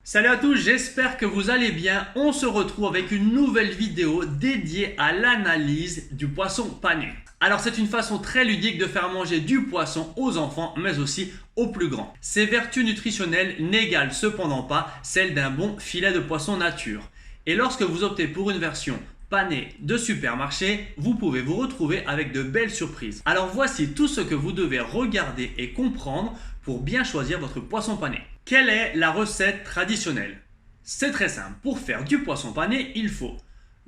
Salut à tous, j'espère que vous allez bien. On se retrouve avec une nouvelle vidéo dédiée à l'analyse du poisson pané. Alors c'est une façon très ludique de faire manger du poisson aux enfants mais aussi aux plus grands. Ses vertus nutritionnelles n'égalent cependant pas celles d'un bon filet de poisson nature. Et lorsque vous optez pour une version panée de supermarché, vous pouvez vous retrouver avec de belles surprises. Alors voici tout ce que vous devez regarder et comprendre pour bien choisir votre poisson pané. Quelle est la recette traditionnelle? C'est très simple. Pour faire du poisson pané, il faut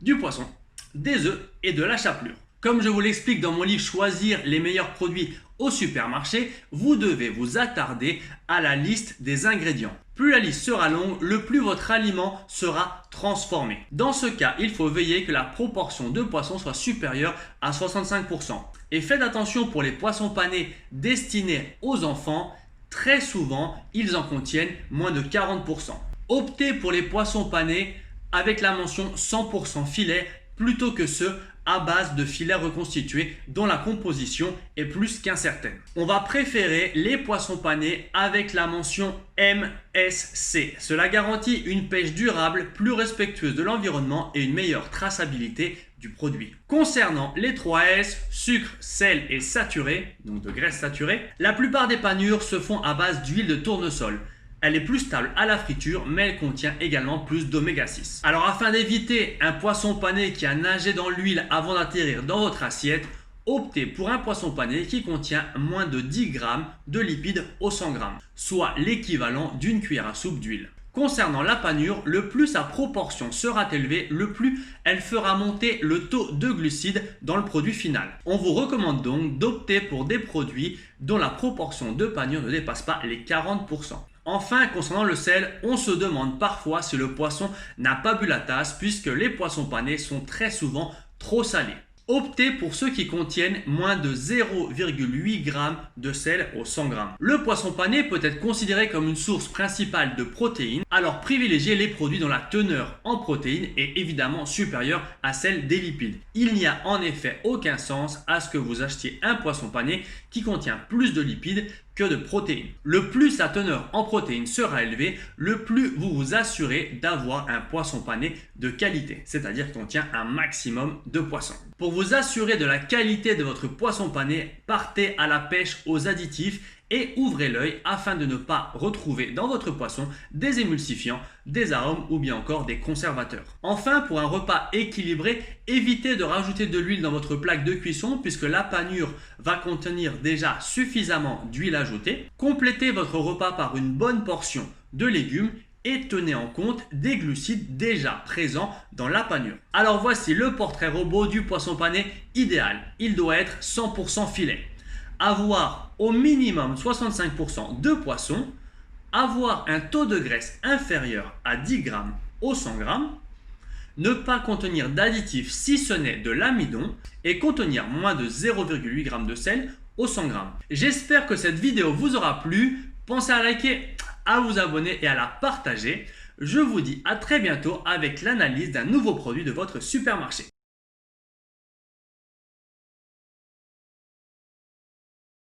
du poisson, des œufs et de la chapelure. Comme je vous l'explique dans mon livre Choisir les meilleurs produits au supermarché, vous devez vous attarder à la liste des ingrédients. Plus la liste sera longue, le plus votre aliment sera transformé. Dans ce cas, il faut veiller que la proportion de poissons soit supérieure à 65%. Et faites attention pour les poissons panés destinés aux enfants. Très souvent, ils en contiennent moins de 40%. Optez pour les poissons panés avec la mention 100% filet plutôt que ceux à base de filets reconstitués dont la composition est plus qu'incertaine. On va préférer les poissons panés avec la mention MSC. Cela garantit une pêche durable, plus respectueuse de l'environnement et une meilleure traçabilité du produit. Concernant les 3 S, sucre, sel et saturé, donc de graisse saturée, la plupart des panures se font à base d'huile de tournesol. Elle est plus stable à la friture, mais elle contient également plus d'oméga 6. Alors afin d'éviter un poisson pané qui a nagé dans l'huile avant d'atterrir dans votre assiette, optez pour un poisson pané qui contient moins de 10 g de lipides au 100 g, soit l'équivalent d'une cuillère à soupe d'huile. Concernant la panure, le plus sa proportion sera élevée, le plus elle fera monter le taux de glucides dans le produit final. On vous recommande donc d'opter pour des produits dont la proportion de panure ne dépasse pas les 40%. Enfin, concernant le sel, on se demande parfois si le poisson n'a pas bu la tasse puisque les poissons panés sont très souvent trop salés. Optez pour ceux qui contiennent moins de 0,8 g de sel au 100 g. Le poisson pané peut être considéré comme une source principale de protéines, alors privilégiez les produits dont la teneur en protéines est évidemment supérieure à celle des lipides. Il n'y a en effet aucun sens à ce que vous achetiez un poisson pané qui contient plus de lipides que de protéines. Le plus sa teneur en protéines sera élevée, le plus vous vous assurez d'avoir un poisson pané de qualité, c'est-à-dire qui contient un maximum de poissons. Pour vous assurer de la qualité de votre poisson pané, partez à la pêche aux additifs et ouvrez l'œil afin de ne pas retrouver dans votre poisson des émulsifiants, des arômes ou bien encore des conservateurs. Enfin, pour un repas équilibré, évitez de rajouter de l'huile dans votre plaque de cuisson puisque la panure va contenir déjà suffisamment d'huile ajoutée. Complétez votre repas par une bonne portion de légumes et tenez en compte des glucides déjà présents dans la panure. Alors voici le portrait robot du poisson pané idéal. Il doit être 100% filet. Avoir au minimum 65% de poisson, avoir un taux de graisse inférieur à 10 g au 100 g, ne pas contenir d'additifs si ce n'est de l'amidon et contenir moins de 0,8 g de sel au 100 g. J'espère que cette vidéo vous aura plu. Pensez à liker, à vous abonner et à la partager. Je vous dis à très bientôt avec l'analyse d'un nouveau produit de votre supermarché.